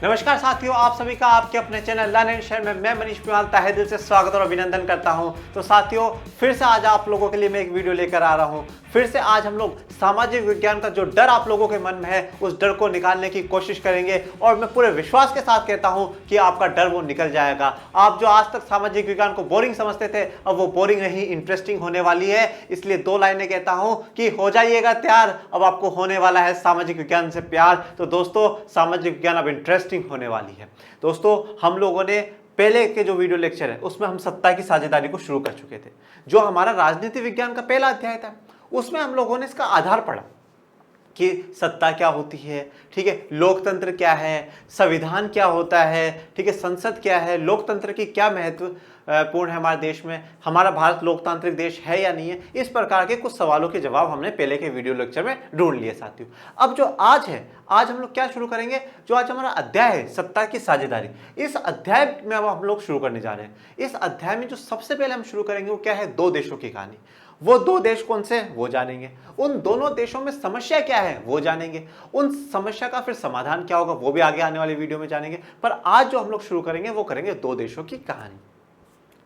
नमस्कार साथियों, आप सभी का आपके अपने चैनल लर्न एंड शेयर में मैं मनीष पिवाल तहे दिल से स्वागत और अभिनंदन करता हूं। तो साथियों, फिर से आज आप लोगों के लिए मैं एक वीडियो लेकर आ रहा हूं। फिर से आज हम लोग सामाजिक विज्ञान का जो डर आप लोगों के मन में है उस डर को निकालने की कोशिश करेंगे और मैं पूरे विश्वास के साथ कहता हूं कि आपका डर वो निकल जाएगा। आप जो आज तक सामाजिक विज्ञान को बोरिंग समझते थे, अब वो बोरिंग नहीं, इंटरेस्टिंग होने वाली है। इसलिए 2 लाइनें कहता हूं कि हो जाइएगा तैयार, अब आपको होने वाला है सामाजिक विज्ञान से प्यार। तो दोस्तों, सामाजिक विज्ञान अब इंटरेस्टिंग होने वाली है। दोस्तों, हम लोगों ने पहले के जो वीडियो लेक्चर है उसमें हम सत्ता की साझेदारी को शुरू कर चुके थे, जो हमारा राजनीति विज्ञान का पहला अध्याय था। उसमें हम लोगों ने इसका आधार पढ़ा कि सत्ता क्या होती है, ठीक है, लोकतंत्र क्या है, संविधान क्या होता है, ठीक है, संसद क्या है, लोकतंत्र की क्या महत्व पूर्ण है हमारे देश में, हमारा भारत लोकतांत्रिक देश है या नहीं है। इस प्रकार के कुछ सवालों के जवाब हमने पहले के वीडियो लेक्चर में ढूंढ लिए साथियों। अब जो आज है, आज हम लोग क्या शुरू करेंगे, जो आज हमारा अध्याय है सत्ता की साझेदारी, इस अध्याय में अब हम लोग शुरू करने जा रहे हैं। इस अध्याय में जो सबसे पहले हम शुरू करेंगे वो क्या है, 2 देशों की कहानी। वो 2 देश कौन से हैं वो जानेंगे, उन दोनों देशों में समस्या क्या है वो जानेंगे, उन समस्या का फिर समाधान क्या होगा वो भी आगे आने वाले वीडियो में जानेंगे। पर आज जो हम लोग शुरू करेंगे वो करेंगे 2 देशों की कहानी।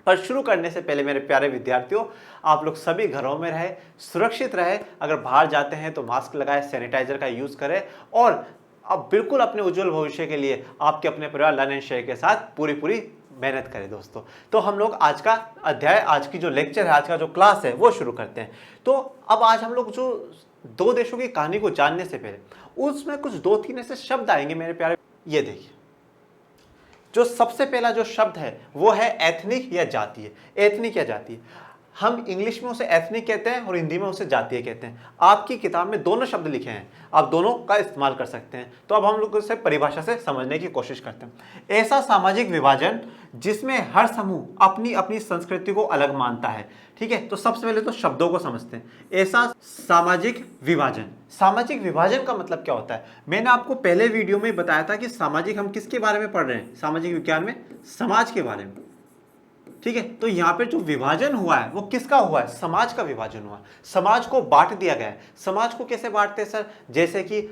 पर शुरू करने से पहले मेरे प्यारे विद्यार्थियों, आप लोग सभी घरों में रहे, सुरक्षित रहे। अगर बाहर जाते हैं तो मास्क लगाए, सैनिटाइजर का यूज करें और अब बिल्कुल अपने उज्जवल भविष्य के लिए आपके अपने परिवार लर्न एंड शेयर के साथ पूरी मेहनत करें दोस्तों। तो हम लोग आज का अध्याय, आज की जो लेक्चर है, आज का जो क्लास है वो शुरू करते हैं। तो अब आज हम लोग जो 2 देशों की कहानी को जानने से पहले उसमें कुछ 2-3 ऐसे शब्द आएंगे मेरे प्यारे। ये देखिए, जो सबसे पहला जो शब्द है वो है एथनिक या जातीय। एथनिक या जातीय, हम इंग्लिश में उसे एथनिक कहते हैं और हिंदी में उसे जातीय कहते हैं। आपकी किताब में दोनों शब्द लिखे हैं, आप दोनों का इस्तेमाल कर सकते हैं। तो अब हम लोग उसे परिभाषा से समझने की कोशिश करते हैं। ऐसा सामाजिक विभाजन जिसमें हर समूह अपनी अपनी संस्कृति को अलग मानता है, ठीक है। तो सबसे पहले तो शब्दों को समझते हैं। ऐसा सामाजिक विभाजन, सामाजिक विभाजन का मतलब क्या होता है। मैंने आपको पहले वीडियो में बताया था कि सामाजिक हम किसके बारे में पढ़ रहे हैं, सामाजिक विज्ञान में समाज के बारे में, ठीक है। तो यहाँ पे जो विभाजन हुआ है वो किसका हुआ है, समाज का विभाजन हुआ। समाज को बांट दिया गया है। समाज को कैसे बांटते हैं सर, जैसे कि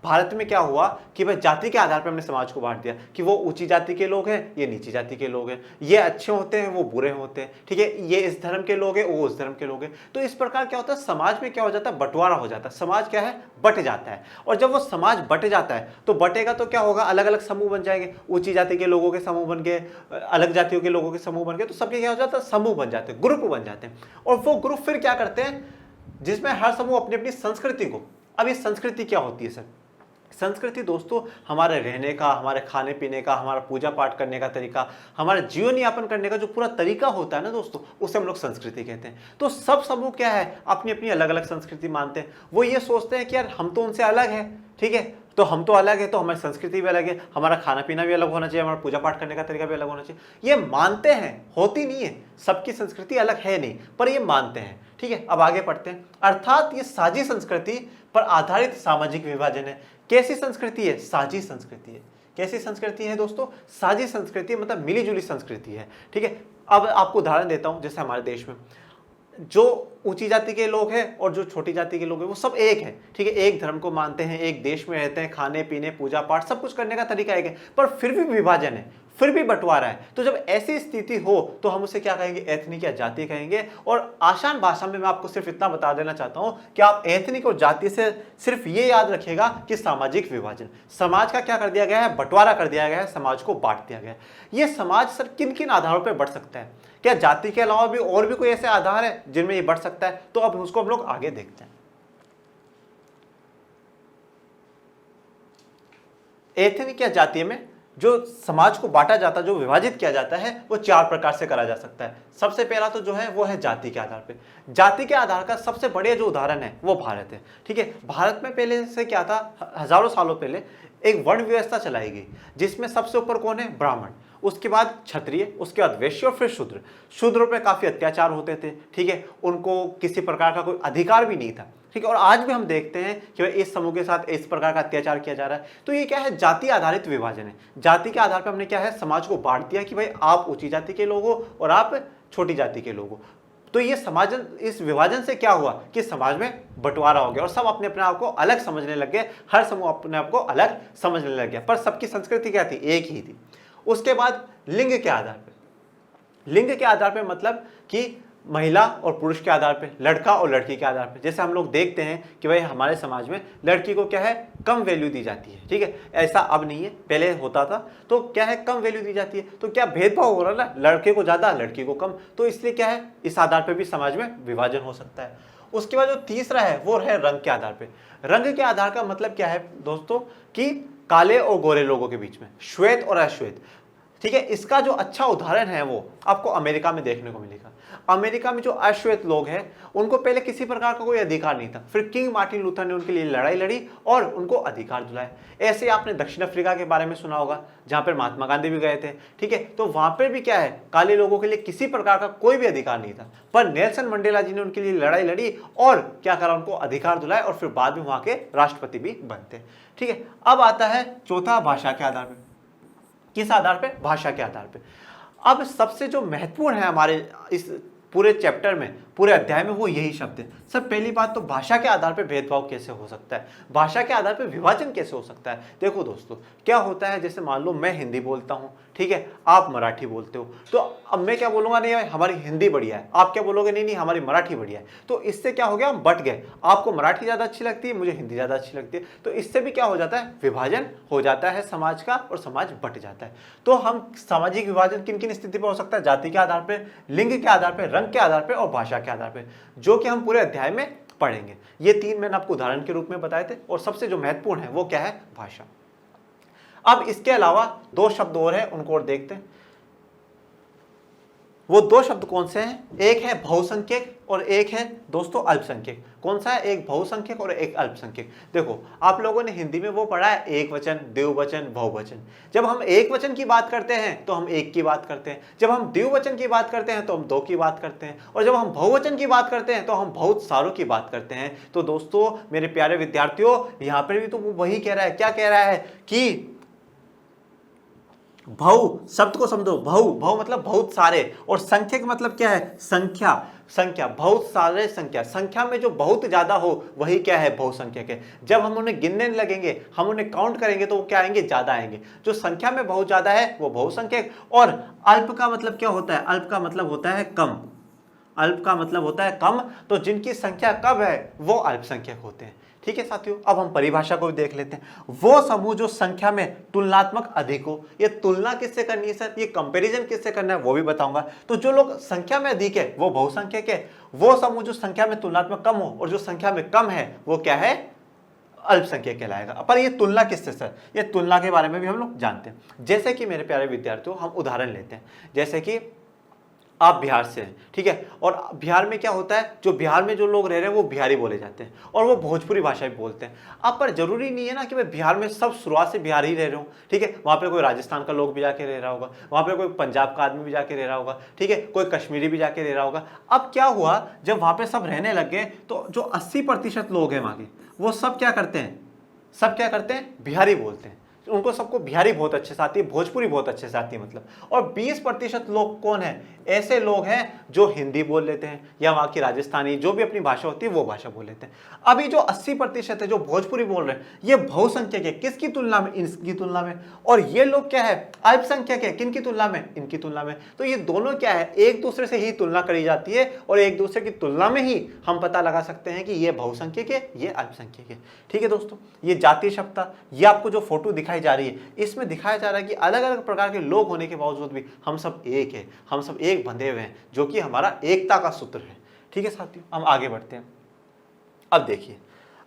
भारत में क्या हुआ कि भाई जाति के आधार पर हमने समाज को बांट दिया कि वो ऊंची जाति के लोग हैं, ये नीची जाति के लोग हैं, ये अच्छे होते हैं, वो बुरे होते हैं, ठीक है, ये इस धर्म के लोग हैं, वो उस धर्म के लोग हैं। तो इस प्रकार क्या होता है, समाज में क्या हो जाता है, बंटवारा हो जाता है। समाज क्या है, बट जाता है। और जब वो समाज बट जाता है तो बटेगा तो क्या होगा, अलग अलग समूह बन जाएंगे। ऊंची जाति के लोगों के समूह बन गए, अलग जातियों के लोगों के समूह बन गए, तो सबके क्या हो जाता है, समूह बन जाते हैं, ग्रुप बन जाते हैं। और वो ग्रुप फिर क्या करते हैं, जिसमें हर समूह अपनी अपनी संस्कृति को, अब ये संस्कृति क्या होती है सर, संस्कृति दोस्तों हमारे रहने का, हमारे खाने पीने का, हमारा पूजा पाठ करने का तरीका, हमारा जीवन यापन करने का जो पूरा तरीका होता है ना दोस्तों, उसे हम लोग संस्कृति कहते हैं। तो सब समूह क्या है, अपनी अपनी अलग अलग संस्कृति मानते हैं। वो ये सोचते हैं कि यार हम तो उनसे अलग है, ठीक है, तो हम तो अलग है तो हमारी संस्कृति भी अलग है, हमारा खाना पीना भी अलग होना चाहिए, हमारा पूजा पाठ करने का तरीका भी अलग होना चाहिए। ये मानते हैं, होती नहीं है, सबकी संस्कृति अलग है नहीं, पर ये मानते हैं, ठीक है। अब आगे पढ़ते हैं। अर्थात ये साझी संस्कृति पर आधारित सामाजिक विभाजन है। कैसी संस्कृति है, साझी संस्कृति है। कैसी संस्कृति है दोस्तों, साझी संस्कृति मतलब मिलीजुली संस्कृति है, ठीक है। अब आपको उदाहरण देता हूं, जैसे हमारे देश में जो ऊंची जाति के लोग हैं और जो छोटी जाति के लोग हैं वो सब एक है, ठीक है, एक धर्म को मानते हैं, एक देश में रहते हैं, खाने पीने पूजा पाठ सब कुछ करने का तरीका एक है, पर फिर भी विभाजन है, फिर भी बंटवारा है। तो जब ऐसी स्थिति हो तो हम उसे क्या कहेंगे, एथनिक या जाति कहेंगे। और आसान भाषा में मैं आपको सिर्फ इतना बता देना चाहता हूं कि आप एथनिक और जाति से सिर्फ ये याद रखिएगा कि सामाजिक विभाजन, समाज का क्या कर दिया गया है, बंटवारा कर दिया गया है, समाज को बांट दिया गया है। ये समाज सर किन किन आधारों पर बढ़ सकता है, क्या जाति के अलावा भी और भी कोई ऐसे आधार है जिनमें ये बढ़ सकता है, तो अब उसको हम लोग आगे देखते हैं। एथनिक या जातीय में जो समाज को बांटा जाता है, जो विभाजित किया जाता है, वो 4 प्रकार से करा जा सकता है। सबसे पहला तो जो है वो है जाति के आधार पे। जाति के आधार का सबसे बढ़िया जो उदाहरण है वो भारत है, ठीक है। भारत में पहले से क्या था, हजारों सालों पहले एक वर्ण व्यवस्था चलाई गई, जिसमें सबसे ऊपर कौन है, ब्राह्मण, उसके बाद क्षत्रिय, उसके बाद वैश्य और फिर शूद्र। शूद्रों पे काफी अत्याचार होते थे, ठीक है, उनको किसी प्रकार का कोई अधिकार भी नहीं था, ठीक है। और आज भी हम देखते हैं कि इस समूह के साथ इस प्रकार का अत्याचार किया जा रहा है। तो ये क्या है, जाति आधारित विभाजन है। जाति के आधार पर हमने क्या है, समाज को बांट दिया कि भाई आप ऊंची जाति के लोग हो और आप छोटी जाति के लोग हो। तो ये समाजन, इस विभाजन से क्या हुआ कि समाज में बंटवारा हो गया और सब अपने अपने आप को अलग समझने लग गए, हर समूह अपने आप को अलग समझने लग गया, पर सबकी संस्कृति क्या थी, एक ही थी। उसके बाद लिंग के आधार पर, लिंग के आधार पर मतलब कि महिला और पुरुष के आधार पे, लड़का और लड़की के आधार पे, जैसे हम लोग देखते हैं कि भाई हमारे समाज में लड़की को क्या है, कम वैल्यू दी जाती है, ठीक है। ऐसा अब नहीं है, पहले होता था, तो क्या है, कम वैल्यू दी जाती है, तो क्या भेदभाव हो रहा है ना, लड़के को ज़्यादा लड़की को कम, तो इसलिए क्या है, इस आधार पर भी समाज में विभाजन हो सकता है। उसके बाद जो तीसरा है वो है रंग के आधार पर। रंग के आधार का मतलब क्या है दोस्तों कि काले और गोरे लोगों के बीच में, श्वेत और अश्वेत, ठीक है। इसका जो अच्छा उदाहरण है वो आपको अमेरिका में देखने को मिलेगा। अमेरिका में जो अश्वेत लोग हैं उनको पहले किसी प्रकार का कोई अधिकार नहीं था, फिर किंग मार्टिन लूथर ने उनके लिए लड़ाई लड़ी और उनको अधिकार दिलाए। ऐसे आपने दक्षिण अफ्रीका के बारे में सुना होगा, जहां पर महात्मा गांधी भी गए थे, ठीक है। तो वहां पर भी क्या है, काले लोगों के लिए किसी प्रकार का कोई भी अधिकार नहीं था, पर नेल्सन मंडेला जी ने उनके लिए लड़ाई लड़ी और क्या करा, उनको अधिकार दिलाए और फिर बाद में वहां के राष्ट्रपति भी बनते, ठीक है। अब आता है चौथा, भाषा के आधार पर। किस आधार पे, भाषा के आधार पे। अब सबसे जो महत्वपूर्ण है हमारे इस पूरे चैप्टर में, पूरे अध्याय में, वो यही शब्द है। सब पहली बात तो भाषा के आधार पे भेदभाव कैसे हो सकता है, भाषा के आधार पे विभाजन कैसे हो सकता है। देखो दोस्तों, क्या होता है, जैसे मान लो मैं हिंदी बोलता हूँ, ठीक है, आप मराठी बोलते हो, तो अब मैं क्या बोलूंगा, नहीं हमारी हिंदी बढ़िया है, आप क्या बोलोगे, नहीं नहीं हमारी मराठी बढ़िया है। तो इससे क्या हो गया, हम बट गए, आपको मराठी ज़्यादा अच्छी लगती है, मुझे हिंदी ज़्यादा अच्छी लगती है, तो इससे भी क्या हो जाता है, विभाजन हो जाता है समाज का और समाज बट जाता है। तो हम सामाजिक विभाजन किन किन स्थिति पर हो सकता है, जाति के आधार पर, लिंग के आधार पर, रंग के आधार पर और भाषा के आधार पर, जो कि हम पूरे अध्याय में पढ़ेंगे। ये तीन मैंने आपको उदाहरण के रूप में बताए थे और सबसे जो महत्वपूर्ण है वो क्या है, भाषा। अब इसके अलावा दो शब्द और हैं, उनको और देखते हैं। वो दो शब्द कौन से हैं, एक है बहुसंख्यक और एक है दोस्तों अल्पसंख्यक। कौन सा है, एक बहुसंख्यक और एक अल्पसंख्यक। देखो आप लोगों ने हिंदी में वो पढ़ा है, एक वचन, द्विवचन, बहुवचन। जब हम एक वचन की बात करते हैं तो हम एक की बात करते हैं, जब हम द्विवचन की बात करते हैं तो हम दो की बात करते हैं, और जब हम बहुवचन की बात करते हैं तो हम बहुत सारों की बात करते हैं। तो दोस्तों मेरे प्यारे विद्यार्थियों, यहाँ पर भी तो वो वही कह रहा है, क्या कह रहा है कि बहु शब्द को समझो, बहु, बहु मतलब बहुत सारे, और संख्यक मतलब क्या है, संख्या, संख्या, बहुत सारे संख्या, संख्या में जो बहुत ज्यादा हो वही क्या है, बहुसंख्यक है। जब हम उन्हें गिनने लगेंगे, हम उन्हें काउंट करेंगे तो वो क्या आएंगे, ज्यादा आएंगे। जो संख्या में बहुत ज्यादा है वो बहुसंख्यक। और अल्प का मतलब क्या होता है, अल्प का मतलब होता है कम, अल्प का मतलब होता है कम, तो जिनकी संख्या कम है वो अल्पसंख्यक होते हैं, ठीक है साथियों। अब हम परिभाषा को भी देख लेते हैं। वो समूह जो संख्या में तुलनात्मक अधिक हो, ये तुलना किससे करनी है सर, ये कंपैरिजन किससे करना है वो भी बताऊंगा। तो जो लोग संख्या में अधिक है वो बहुसंख्यक है, वो समूह जो संख्या में तुलनात्मक कम हो और जो संख्या में कम है वो क्या है, अल्पसंख्यक कहलाएगा। पर ये तुलना किससे सर, ये तुलना के बारे में भी हम लोग जानते हैं। जैसे कि मेरे प्यारे विद्यार्थियों, हम उदाहरण लेते हैं, जैसे कि आप बिहार से हैं, ठीक है, और बिहार में क्या होता है, जो बिहार में जो लोग रह रहे हैं वो बिहारी बोले जाते हैं और वो भोजपुरी भाषा भी बोलते हैं। अब पर जरूरी नहीं है ना कि भाई बिहार में सब शुरुआत से बिहारी रह रहे हो, ठीक है, वहाँ पे कोई राजस्थान का लोग भी जाके रह रहा होगा, वहाँ पे कोई पंजाब का आदमी भी जाके रह रहा होगा, ठीक है, कोई कश्मीरी भी जाके रह रहा होगा। अब क्या हुआ, जब वहाँ पे सब रहने लग गए तो जो 80% लोग हैं वहाँ के, वो सब क्या करते हैं, सब क्या करते हैं, बिहारी बोलते हैं। उनको सबको बिहारी बहुत अच्छे से आती है, भोजपुरी बहुत अच्छे से आती है मतलब। और 20% लोग कौन है, ऐसे लोग हैं जो हिंदी बोल लेते हैं या वहाँ की राजस्थानी जो भी अपनी भाषा होती है वो भाषा बोल लेते हैं। अभी जो 80% है जो भोजपुरी बोल रहे हैं ये बहुसंख्यक है, किसकी तुलना में, इनकी तुलना में। और ये लोग क्या है, अल्पसंख्यक है, किनकी तुलना में, इनकी तुलना में। तो ये दोनों क्या है, एक दूसरे से ही तुलना करी जाती है और एक दूसरे की तुलना में ही हम पता लगा सकते हैं कि ये बहुसंख्यक है, ये अल्पसंख्यक है, ठीक है दोस्तों। ये जातीय क्षमता, ये आपको जो फोटो दिखाई जा रही है इसमें दिखाया जा रहा है कि अलग अलग प्रकार के लोग होने के बावजूद भी हम सब एक है, हम सब एक बंधे हुए हैं, जो कि हमारा एकता का सूत्र है, ठीक है साथियों। हम आगे बढ़ते हैं। अब देखिए,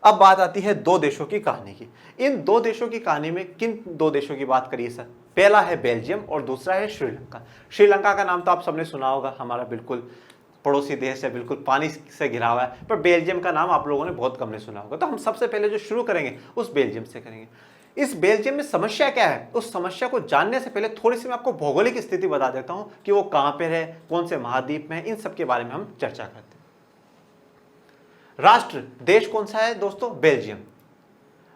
अब बात आती है दो देशों की कहानी की। इन दो देशों की कहानी में किन दो देशों की बात करिए सर, पहला है बेल्जियम और दूसरा है श्रीलंका। श्रीलंका का नाम तो आप सबने सुना होगा, हमारा बिल्कुल पड़ोसी देश है, बिल्कुल पानी से घिरा हुआ है, पर बेल्जियम का नाम आप लोगों ने बहुत कम ने सुना होगा। तो हम सबसे पहले जो शुरू करेंगे उस बेल्जियम से करेंगे। इस बेल्जियम में समस्या क्या है, उस समस्या को जानने से पहले थोड़ी सी मैं आपको भौगोलिक स्थिति बता देता हूं कि वो कहां पर है, कौन से महाद्वीप में है, इन सब के बारे में हम चर्चा करते हैं। राष्ट्र देश कौन सा है दोस्तों, बेल्जियम।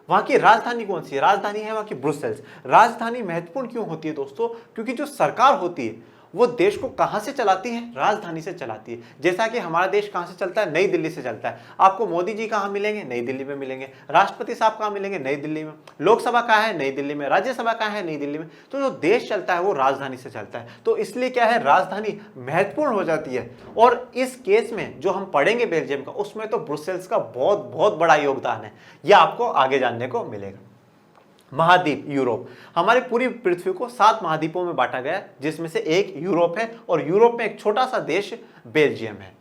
वहां की राजधानी कौन सी है, राजधानी है वहां की ब्रुसेल्स। राजधानी महत्वपूर्ण क्यों होती है दोस्तों, क्योंकि जो सरकार होती है वो देश को कहां से चलाती है? राजधानी से चलाती है। जैसा कि हमारा देश कहां से चलता है? नई दिल्ली से चलता है। आपको मोदी जी कहां मिलेंगे? नई दिल्ली में मिलेंगे। राष्ट्रपति साहब कहां मिलेंगे? नई दिल्ली में। लोकसभा कहां है? नई दिल्ली में। राज्यसभा कहां है? नई दिल्ली में। तो जो देश चलता है वो राजधानी से चलता है। तो इसलिए क्या है, राजधानी महत्वपूर्ण हो जाती है। और इस केस में जो हम पढ़ेंगे बेल्जियम का, उसमें तो ब्रुसेल्स का बहुत बहुत बड़ा योगदान है। यह आपको आगे जानने को मिलेगा। महाद्वीप यूरोप, हमारी पूरी पृथ्वी को 7 महाद्वीपों में बांटा गया, जिसमें से एक यूरोप है, और यूरोप में एक छोटा सा देश बेल्जियम है।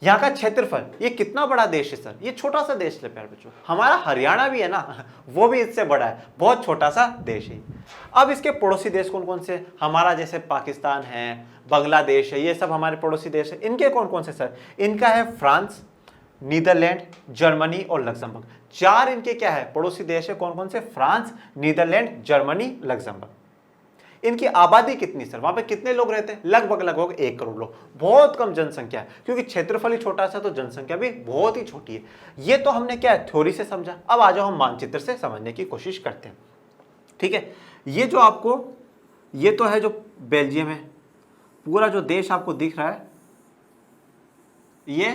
यहाँ का क्षेत्रफल, ये कितना बड़ा देश है सर? ये छोटा सा देश है प्यारे बच्चों। हमारा हरियाणा भी है ना, वो भी इससे बड़ा है, बहुत छोटा सा देश है। अब इसके पड़ोसी देश कौन कौन से? हमारा जैसे पाकिस्तान है, बांग्लादेश है, ये सब हमारे पड़ोसी देश है। इनके कौन कौन से सर? इनका है फ्रांस, नीदरलैंड, जर्मनी और लग्जमबर्ग। 4 इनके क्या है, पड़ोसी देश है। कौन कौन से? France, Netherlands, Germany, Luxembourg. इनकी आबादी कितनी सर? वहां पे कितने लोग रहते हैं? लगभग 1 करोड़ लोग। बहुत कम जनसंख्या है, क्योंकि क्षेत्रफल ही छोटा सा, तो जनसंख्या भी बहुत ही छोटी है। ये तो हमने क्या है, थ्योरी से समझा। अब आ जाओ हम मानचित्र से समझने की कोशिश करते हैं। ठीक है, ये जो आपको, ये तो है जो बेल्जियम है, पूरा जो देश आपको दिख रहा है, ये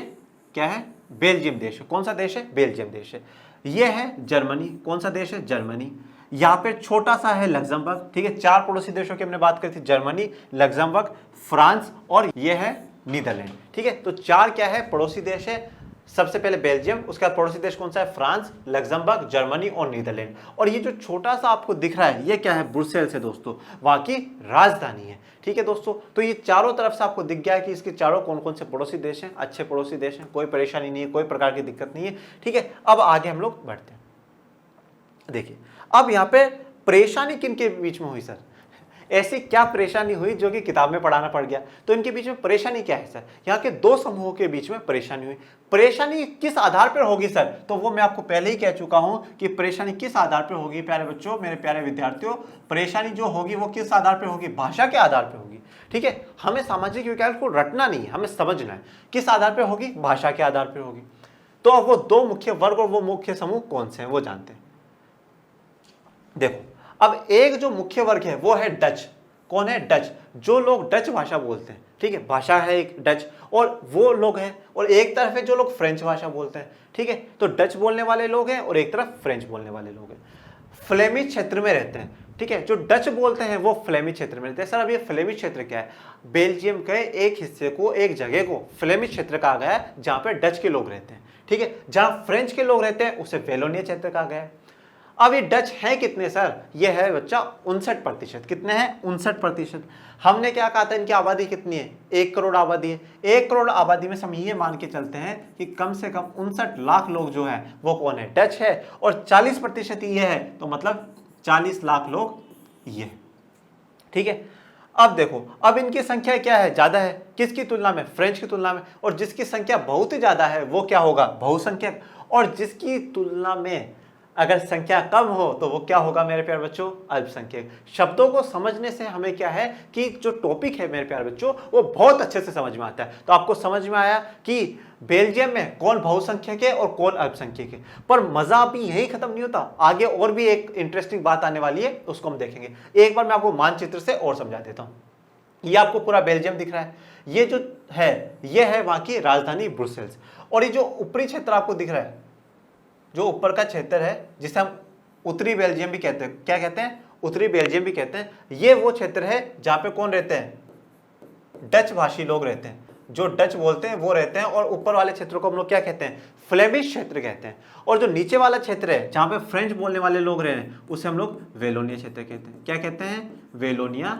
क्या है? बेल्जियम देश है। कौन सा देश है? बेल्जियम देश है। ये है जर्मनी। कौन सा देश है? जर्मनी। यहाँ पे छोटा सा है लग्जमबर्ग। ठीक है, 4 पड़ोसी देशों की हमने बात करी थी, जर्मनी, लग्जमबर्ग, फ्रांस और ये है नीदरलैंड। ठीक है, तो 4 क्या है, पड़ोसी देश है। सबसे पहले बेल्जियम, उसके बाद पड़ोसी देश कौन सा है? फ्रांस, लग्जमबर्ग, जर्मनी और नीदरलैंड। और ये जो छोटा सा आपको दिख रहा है, ये क्या है? ब्रुसेल्स है दोस्तों, वहां की राजधानी है। ठीक है दोस्तों, तो ये चारों तरफ से आपको दिख गया है कि इसके चारों कौन कौन से पड़ोसी देश हैं, अच्छे पड़ोसी देश हैं, कोई परेशानी नहीं है, कोई प्रकार की दिक्कत नहीं है। ठीक है, अब आगे हम लोग बढ़ते हैं। देखिए, अब यहाँ पे परेशानी किन के बीच में हुई सर? ऐसी क्या परेशानी हुई जो कि किताब में पढ़ाना पड़ गया? तो इनके बीच में परेशानी क्या है सर? यहाँ के 2 समूहों के बीच में परेशानी हुई। परेशानी किस आधार पर होगी सर? तो वो मैं आपको पहले ही कह चुका हूं कि परेशानी किस आधार पर होगी प्यारे बच्चों, मेरे प्यारे विद्यार्थियों। परेशानी जो होगी वो किस आधार पर होगी? भाषा के आधार पर होगी। ठीक है, हमें सामाजिक विज्ञान को रटना नहीं है, हमें समझना है। किस आधार पर होगी? भाषा के आधार पर होगी। तो अब वो 2 मुख्य वर्ग और वो मुख्य समूह कौन से हैं वो जानते हैं। देखो, अब एक जो मुख्य वर्ग है वो है डच। कौन है? डच। जो लोग डच भाषा बोलते हैं। ठीक है, भाषा है एक डच, और वो लोग हैं। और एक तरफ है जो लोग फ्रेंच भाषा बोलते हैं। ठीक है, तो डच बोलने वाले लोग हैं और एक तरफ फ्रेंच बोलने वाले लोग हैं। फ्लेमिश क्षेत्र में रहते हैं। ठीक है, जो डच बोलते हैं वो फ्लेमिश क्षेत्र में रहते हैं। सर अब ये फ्लेमिश क्षेत्र क्या है? बेल्जियम के एक हिस्से को, एक जगह को फ्लेमिश क्षेत्र कहा गया है, जहां पे डच के लोग रहते हैं। ठीक है, जहां फ्रेंच के लोग रहते हैं उसे वेलोनिया क्षेत्र कहा गया है। अब ये डच हैं कितने सर? ये है बच्चा 59%। कितने हैं? 59%। हमने क्या कहा था, इनकी आबादी कितनी है? 1 करोड़ आबादी है। 1 करोड़ आबादी में से हम ये मान के चलते हैं कि कम से कम 59 लाख लोग जो हैं वो कौन है? डच है। और 40% ये है, तो मतलब 40 लाख लोग ये। ठीक है, अब देखो, अब इनकी संख्या क्या है? ज्यादा है। किसकी तुलना में? फ्रेंच की तुलना में। और जिसकी संख्या बहुत ही ज्यादा है वो क्या होगा? बहुसंख्यक। और जिसकी तुलना में अगर संख्या कम हो तो वो क्या होगा मेरे प्यारे बच्चों? अल्पसंख्यक। शब्दों को समझने से हमें क्या है कि जो टॉपिक है मेरे प्यारे बच्चों वो बहुत अच्छे से समझ में आता है। तो आपको समझ में आया कि बेल्जियम में कौन बहुसंख्यक है और कौन अल्पसंख्यक है। पर मजा अभी यही खत्म नहीं होता, आगे और भी एक इंटरेस्टिंग बात आने वाली है, उसको हम देखेंगे। एक बार मैं आपको मानचित्र से और समझा देता हूं। ये आपको पूरा बेल्जियम दिख रहा है। ये जो है, ये है वहां की राजधानी ब्रुसेल्स। और ये जो ऊपरी क्षेत्र आपको दिख रहा है, जो ऊपर का क्षेत्र है, जिसे हम उत्तरी बेल्जियम भी कहते हैं। क्या कहते हैं? उत्तरी बेल्जियम भी कहते हैं। ये वो क्षेत्र है जहां पे कौन रहते हैं? डच भाषी लोग रहते हैं। जो डच बोलते हैं वो रहते हैं। और ऊपर वाले क्षेत्र को हम लोग क्या कहते हैं? फ्लेमिश क्षेत्र कहते हैं। और जो नीचे वाला क्षेत्र है जहां पे फ्रेंच बोलने वाले लोग रहे हैं उसे हम लोग वेलोनिया क्षेत्र कहते हैं। क्या कहते हैं? वेलोनिया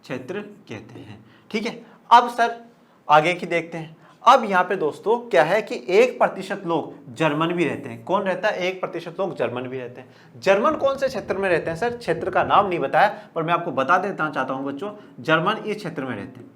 क्षेत्र कहते हैं। ठीक है, अब सर आगे की देखते हैं। अब यहाँ पे दोस्तों क्या है कि 1% लोग जर्मन भी रहते हैं। कौन रहता है? 1% लोग जर्मन भी रहते हैं। जर्मन कौन से क्षेत्र में रहते हैं सर? क्षेत्र का नाम नहीं बताया, पर मैं आपको बता देता चाहता हूं बच्चों, जर्मन इस क्षेत्र में रहते हैं।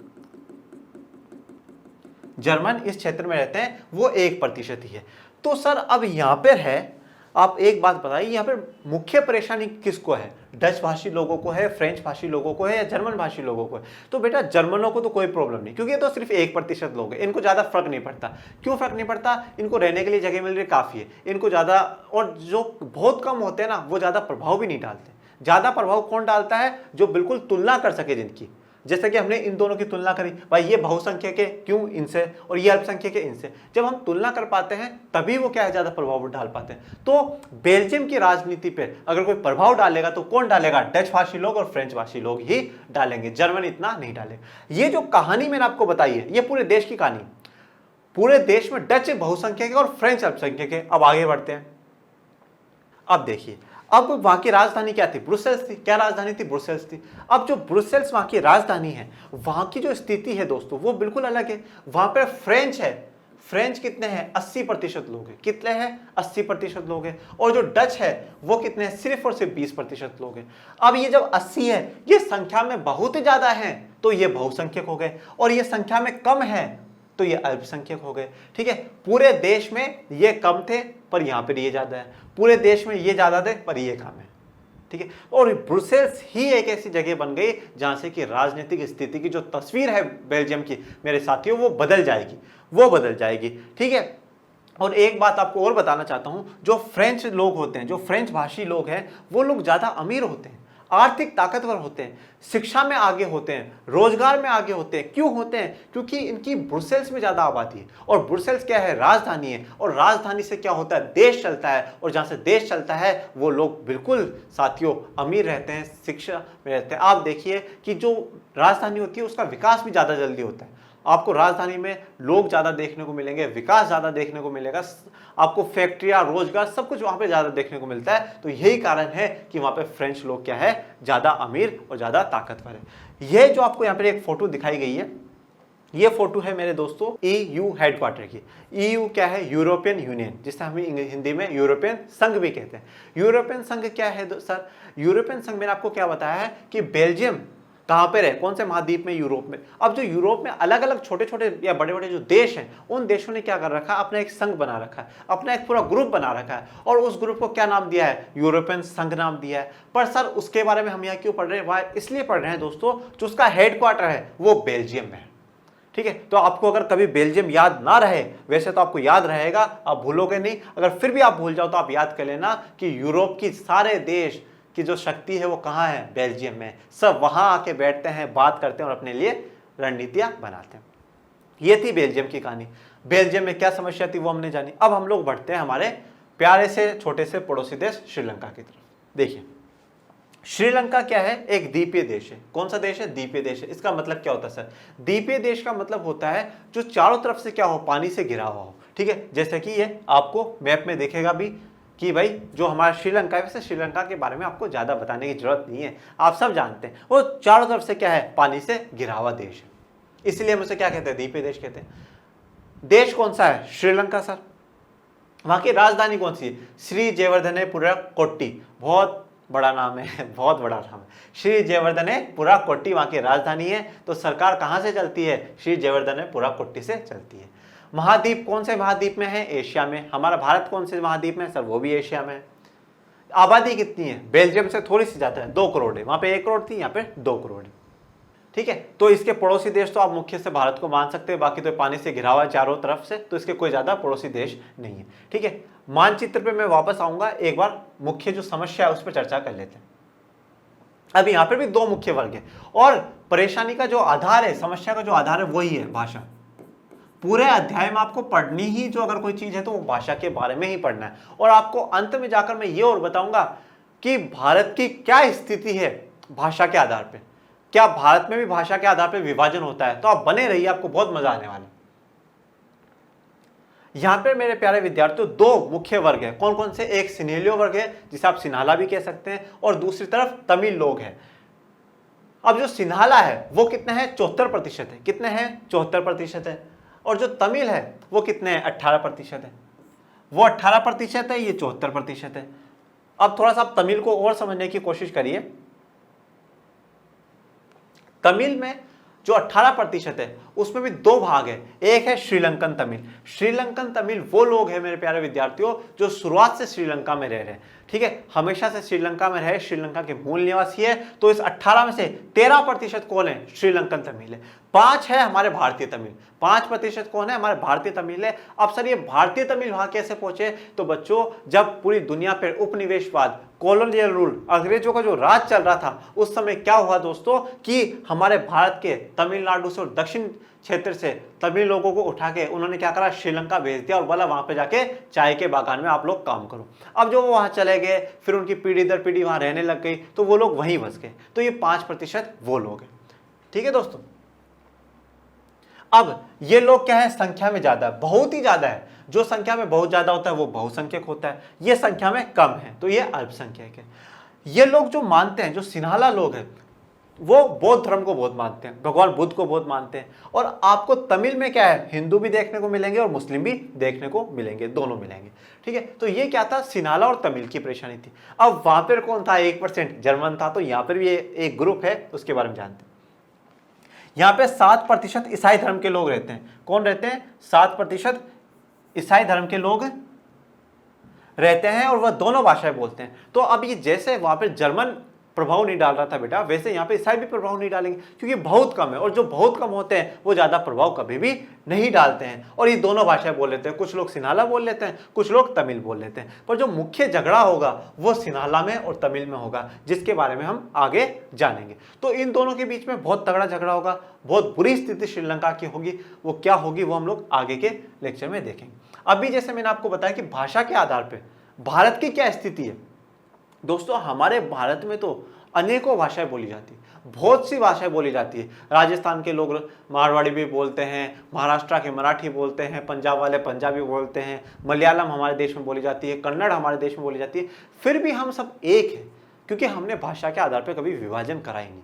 जर्मन इस क्षेत्र में रहते हैं, वो 1% ही है। तो सर अब यहां पर है, आप एक बात बताइए, यहाँ पे मुख्य परेशानी किसको है? डच भाषी लोगों को है, फ्रेंच भाषी लोगों को है, या जर्मन भाषी लोगों को है? तो बेटा जर्मनों को तो कोई प्रॉब्लम नहीं, क्योंकि ये तो सिर्फ 1% लोग हैं, इनको ज्यादा फर्क नहीं पड़ता। क्यों फर्क नहीं पड़ता? इनको रहने के लिए जगह मिल रही काफी है, इनको ज्यादा, और जो बहुत कम होते हैं ना वो ज्यादा प्रभाव भी नहीं डालते। ज्यादा प्रभाव कौन डालता है? जो बिल्कुल तुलना कर सके जिनकी, जैसे कि हमने इन दोनों की तुलना करी, भाई ये बहुसंख्यक है क्यों इनसे, और ये अल्पसंख्यक है इनसे। जब हम तुलना कर पाते हैं तभी वो क्या है, ज्यादा प्रभाव डाल पाते हैं। तो बेल्जियम की राजनीति पे अगर कोई प्रभाव डालेगा तो कौन डालेगा? डच भाषी लोग और फ्रेंच भाषी लोग ही डालेंगे, जर्मन इतना नहीं डालेगा। ये जो कहानी मैंने आपको बताई है ये पूरे देश की कहानी, पूरे देश में डच बहुसंख्यक है और फ्रेंच अल्पसंख्यक है। अब आगे बढ़ते हैं। अब देखिए, अब वहां की राजधानी क्या थी? ब्रुसेल्स थी। क्या राजधानी थी? ब्रुसेल्स थी। अब जो ब्रुसेल्स वहां की राजधानी है, वहां की जो स्थिति है दोस्तों वो बिल्कुल अलग है। वहां पर फ्रेंच है। फ्रेंच कितने हैं? 80% लोग हैं। कितने हैं? 80% लोग हैं। और जो डच है वो कितने हैं? सिर्फ और सिर्फ 20% लोग हैं। अब ये जब 80 है, ये संख्या में बहुत ज्यादा है, तो ये बहुसंख्यक हो गए, और ये संख्या में कम है तो ये अल्पसंख्यक हो गए। ठीक है, पूरे देश में ये कम थे पर यहां पर ये ज्यादा है, पूरे देश में ये ज्यादा थे पर ये कम है। ठीक है, और ब्रुसेल्स ही एक ऐसी जगह बन गई जहां से कि राजनीतिक स्थिति की जो तस्वीर है बेल्जियम की, मेरे साथियों, वो बदल जाएगी, वो बदल जाएगी। ठीक है, और एक बात आपको और बताना चाहता हूं, जो फ्रेंच लोग होते हैं, जो फ्रेंच भाषी लोग हैं, वो लोग ज्यादा अमीर होते हैं, आर्थिक ताकतवर होते हैं, शिक्षा में आगे होते हैं, रोजगार में आगे होते हैं। क्यों होते हैं? क्योंकि इनकी ब्रुसेल्स में ज्यादा आबादी है, और ब्रुसेल्स क्या है? राजधानी है, और राजधानी से क्या होता है? देश चलता है, और जहां से देश चलता है वो लोग बिल्कुल साथियों अमीर रहते हैं, शिक्षा में रहते हैं। आप देखिए कि जो राजधानी होती है उसका विकास भी ज्यादा जल्दी होता है। आपको राजधानी में लोग ज्यादा देखने को मिलेंगे, विकास ज्यादा देखने को मिलेगा, आपको फैक्ट्रियां, रोजगार, सब कुछ वहां पे ज्यादा देखने को मिलता है। तो यही कारण है कि वहां पे फ्रेंच लोग क्या है? ज्यादा अमीर और ज्यादा ताकतवर है। यह जो आपको यहाँ पे एक फोटो दिखाई गई है, ये फोटो है मेरे दोस्तों EU हेडक्वार्टर की। EU क्या है? यूरोपियन यूनियन, जिसे हम हिंदी में यूरोपियन संघ भी कहते हैं। यूरोपियन संघ क्या है सर? यूरोपियन संघ मैंने आपको क्या बताया है कि बेल्जियम कहां पर है? कौन से महाद्वीप में? यूरोप में। अब जो यूरोप में अलग अलग छोटे छोटे या बड़े बड़े जो देश हैं, उन देशों ने क्या कर रखा है? अपना एक संघ बना रखा है, अपना एक पूरा ग्रुप बना रखा है, और उस ग्रुप को क्या नाम दिया है? यूरोपियन संघ नाम दिया है। पर सर उसके बारे में हम यहाँ क्यों पढ़ रहे हैं? वह इसलिए पढ़ रहे हैं दोस्तों, जो उसका हेडक्वार्टर है वो बेल्जियम में है। ठीक है, तो आपको अगर कभी बेल्जियम याद ना रहे, वैसे तो आपको याद रहेगा, आप भूलोगे नहीं। अगर फिर भी आप भूल जाओ तो आप याद कर लेना कि यूरोप की सारे देश की जो शक्ति है वो कहाँ है? बेल्जियम में। सब वहां आके बैठते हैं, बात करते हैं और अपने लिए रणनीतियां बनाते हैं। ये थी बेल्जियम की कहानी। बेल्जियम में क्या समस्या थी वो हमने जानी। अब हम लोग बढ़ते हैं हमारे प्यारे से छोटे से पड़ोसी देश श्रीलंका की तरफ। देखिए, श्रीलंका क्या है? एक द्वीपीय देश है। कौन सा देश है? द्वीपीय देश है। इसका मतलब क्या होता है सर? द्वीपीय देश का मतलब होता है जो चारों तरफ से क्या हो? पानी से घिरा हुआ हो। ठीक है, जैसे कि ये आपको मैप में दिखेगा भी कि भाई जो हमारा श्रीलंका है, वैसे श्रीलंका के बारे में आपको ज्यादा बताने की जरूरत नहीं है, आप सब जानते हैं। वो चारों तरफ से क्या है? पानी से घिरा हुआ देश है, इसलिए हम उसे क्या कहते हैं? द्वीपीय देश कहते हैं। देश कौन सा है? श्रीलंका सर। वहां की राजधानी कौन सी है? श्री जयवर्धनेपुरा कोट्टी। बहुत बड़ा नाम है, बहुत बड़ा नाम है। श्री जयवर्धनेपुरा कोट्टी वहां की राजधानी है। तो सरकार कहां से चलती है? श्री जयवर्धनेपुरा कोट्टी से चलती है। महाद्वीप कौन से महाद्वीप में है? एशिया में। हमारा भारत कौन से महाद्वीप में है सर? वो भी एशिया में है। आबादी कितनी है? बेल्जियम से थोड़ी सी ज्यादा है, 2 करोड़ है। वहां पे 1 करोड़ थी, यहाँ पे 2 करोड़ है। ठीक है, तो इसके पड़ोसी देश तो आप मुख्य से भारत को मान सकते हैं, बाकी तो पानी से घिरा हुआ है चारों तरफ से, तो इसके कोई ज्यादा पड़ोसी देश नहीं है। ठीक है, मानचित्र पे मैं वापस आऊंगा, एक बार मुख्य जो समस्या है उस पर चर्चा कर लेते हैं। अब यहाँ पे भी 2 मुख्य वर्ग है, और परेशानी का जो आधार है, समस्या का जो आधार है वही है भाषा। पूरे अध्याय में आपको पढ़नी ही जो अगर कोई चीज है तो वो भाषा के बारे में ही पढ़ना है। और आपको अंत में जाकर मैं ये और बताऊंगा कि भारत की क्या स्थिति है भाषा के आधार पे। क्या भारत में भी भाषा के आधार पे विभाजन होता है? तो आप बने रहिए, आपको बहुत मजा आने वाला है। यहां पे मेरे प्यारे विद्यार्थियों 2 मुख्य वर्ग है। कौन कौन से? एक सिन्हेलियो वर्ग है, जिसे आप सिन्हाला भी कह सकते हैं, और दूसरी तरफ तमिल लोग हैं। अब जो सिन्हाला है वो कितने हैं? 74% है। कितने हैं? 74% है। और जो तमिल है वो कितने हैं? 18% है। वो 18% है, ये 74% है। अब थोड़ा सा आप तमिल को और समझने की कोशिश करिए। तमिल में जो 18% है उसमें भी दो भाग है। एक है श्रीलंकन तमिल। श्रीलंकन तमिल वो लोग हैं मेरे प्यारे विद्यार्थियों जो शुरुआत से श्रीलंका में रह रहे हैं, ठीक है, हमेशा से श्रीलंका में रहे, श्रीलंका के मूल निवासी है। तो इस 18 में से 13% कौन है? श्रीलंकन तमिल है। 5 है हमारे भारतीय तमिल। 5% कौन है? हमारे भारतीय तमिल है। अब सर ये भारतीय तमिल वहां कैसे पहुंचे? तो बच्चों जब पूरी दुनिया पर उपनिवेशवाद, कॉलोनियल रूल, अंग्रेजों का जो राज चल रहा था, उस समय क्या हुआ दोस्तों कि हमारे भारत के तमिलनाडु से और दक्षिण क्षेत्र से तमिल लोगों को उठा के उन्होंने क्या करा? श्रीलंका भेज दिया और बोला वहां पे जाके चाय के बागान में आप लोग काम करो। अब जो वो वहां चले गए, फिर उनकी पीढ़ी दर पीढ़ी वहां रहने लग गई, तो वो लोग वहीं बस गए। तो ये 5% वो लोग हैं, ठीक है दोस्तों। अब ये लोग क्या है? संख्या में ज्यादा है, बहुत ही ज्यादा है। जो संख्या में बहुत ज्यादा होता है वो बहुसंख्यक होता है, ये संख्या में कम है तो ये अल्पसंख्यक है। ये लोग जो मानते हैं, जो सिन्हाला लोग हैं, वो बौद्ध धर्म को बहुत मानते हैं, भगवान बुद्ध को बहुत मानते हैं। और आपको तमिल में क्या है? हिंदू भी देखने को मिलेंगे और मुस्लिम भी देखने को मिलेंगे, दोनों मिलेंगे, ठीक है। तो ये क्या था? सिन्हाला और तमिल की परेशानी थी। अब वहां पर कौन था? 1% जर्मन था। तो यहां पर भी एक ग्रुप है, उसके बारे में जानते हैं। यहां पे 7% ईसाई धर्म के लोग रहते हैं। कौन रहते हैं? 7% ईसाई धर्म के लोग रहते हैं और वह दोनों भाषाएं बोलते हैं। तो अब ये जैसे वहां पे जर्मन प्रभाव नहीं डाल रहा था बेटा, वैसे यहाँ पे ईसाई भी प्रभाव नहीं डालेंगे, क्योंकि बहुत कम है और जो बहुत कम होते हैं वो ज्यादा प्रभाव कभी भी नहीं डालते हैं। और ये दोनों भाषाएं बोल लेते हैं, कुछ लोग सिन्हाला बोल लेते हैं, कुछ लोग तमिल बोल लेते हैं। पर जो मुख्य झगड़ा होगा वो सिन्हाला में और तमिल में होगा, जिसके बारे में हम आगे जानेंगे। तो इन दोनों के बीच में बहुत तगड़ा झगड़ा होगा, बहुत बुरी स्थिति श्रीलंका की होगी। वो क्या होगी वो हम लोग आगे के लेक्चर में देखेंगे। अभी जैसे मैंने आपको बताया कि भाषा के आधार पर भारत की क्या स्थिति है दोस्तों, हमारे भारत में तो अनेकों भाषाएं बोली जाती है, बहुत सी भाषाएं बोली जाती है। राजस्थान के लोग मारवाड़ी भी बोलते हैं, महाराष्ट्र के मराठी बोलते हैं, पंजाब वाले पंजाबी बोलते हैं, मलयालम हमारे देश में बोली जाती है, कन्नड़ हमारे देश में बोली जाती है। फिर भी हम सब एक हैं, क्योंकि हमने भाषा के आधार पर कभी विभाजन करा ही नहीं,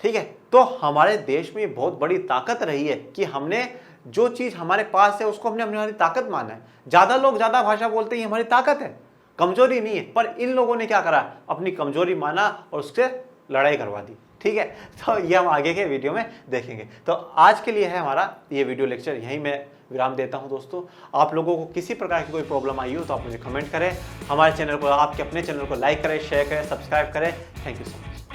ठीक है। तो हमारे देश में बहुत बड़ी ताकत रही है कि हमने जो चीज़ हमारे पास है उसको हमने हमारी ताकत माना है। ज़्यादा लोग ज़्यादा भाषा बोलते ही हमारी ताकत है, कमजोरी नहीं है। पर इन लोगों ने क्या करा? अपनी कमजोरी माना और उससे लड़ाई करवा दी, ठीक है। तो ये हम आगे के वीडियो में देखेंगे। तो आज के लिए है हमारा ये वीडियो लेक्चर, यहीं मैं विराम देता हूं दोस्तों। आप लोगों को किसी प्रकार की कोई प्रॉब्लम आई हो तो आप मुझे कमेंट करें, हमारे चैनल को, आपके अपने चैनल को लाइक करें, शेयर करें, सब्सक्राइब करें। Thank you so much.